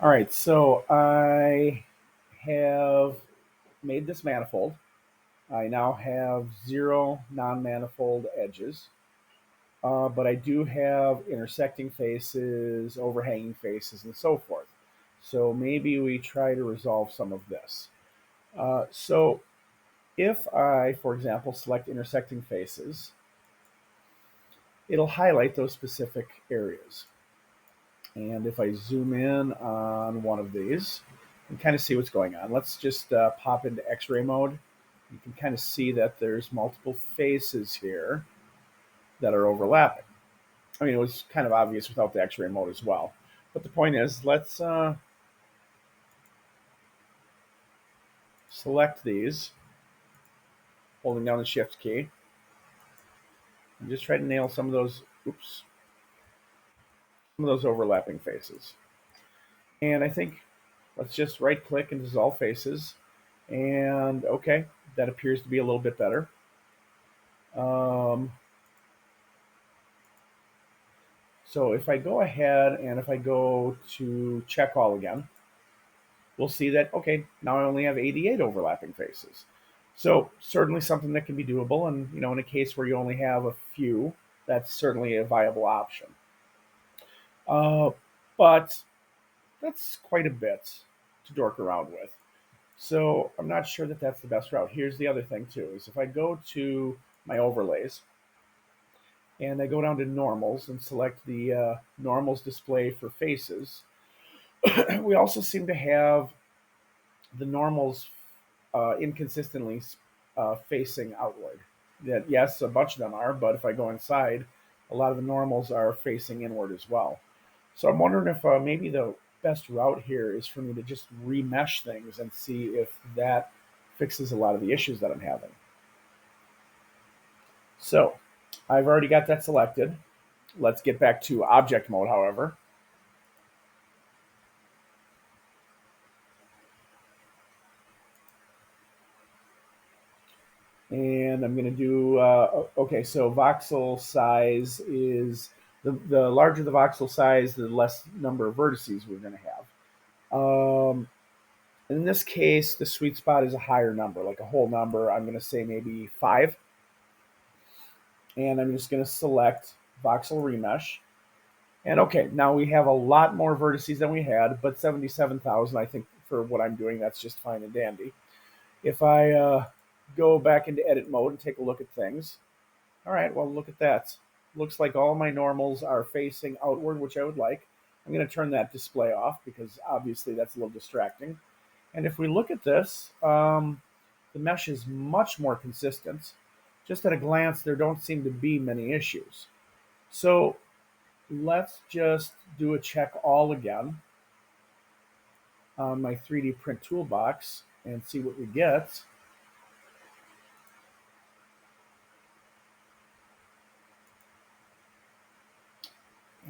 All right, so I have made this manifold. I now have zero non-manifold edges, but I do have intersecting faces, overhanging faces, and so forth. So maybe we try to resolve some of this. So if I, for example, select intersecting faces, it'll highlight those specific areas. And if I zoom in on one of these, you can kind of see what's going on. Let's just pop into X-ray mode. You can kind of see that there's multiple faces here that are overlapping. I mean, it was kind of obvious without the X-ray mode as well. But the point is, let's select these, holding down the Shift key, and just try to nail some of those. Oops, some of those overlapping faces. And I think let's just right-click and dissolve faces. And okay, that appears to be a little bit better. Um, so if I go ahead and if I go to check all again, we'll see that, okay, now I only have 88 overlapping faces. So certainly something that can be doable. And, in a case where you only have a few, that's certainly a viable option. Uh, but that's quite a bit to dork around with. So I'm not sure that that's the best route. Here's the other thing too, is if I go to my overlays, and I go down to normals and select the normals display for faces. We also seem to have the normals inconsistently facing outward. That yes, a bunch of them are, but if I go inside, a lot of the normals are facing inward as well. So I'm wondering if maybe the best route here is for me to just remesh things and see if that fixes a lot of the issues that I'm having. So I've already got that selected. Let's get back to object mode, however. And I'm going to do, okay, so voxel size is, the larger the voxel size, the less number of vertices we're going to have. In this case, the sweet spot is a higher number, like a whole number. I'm going to say maybe 5. And I'm just going to select voxel remesh. And okay, now we have a lot more vertices than we had, but 77,000, I think for what I'm doing, that's just fine and dandy. If I go back into edit mode and take a look at things, all right, well, look at that. Looks like all my normals are facing outward, which I would like. I'm going to turn that display off because obviously that's a little distracting. And if we look at this, the mesh is much more consistent. Just at a glance, there don't seem to be many issues. So let's just do a check all again on my 3D print toolbox and see what we get.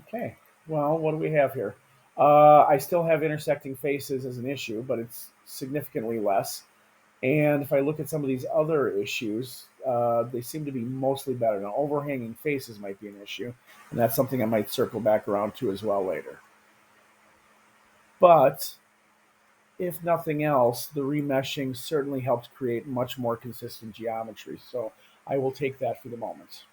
Okay, well, what do we have here? I still have intersecting faces as an issue, but it's significantly less. And if I look at some of these other issues, they seem to be mostly better. Now, overhanging faces might be an issue, and that's something I might circle back around to as well later. But if nothing else, the remeshing certainly helps create much more consistent geometry. So I will take that for the moment.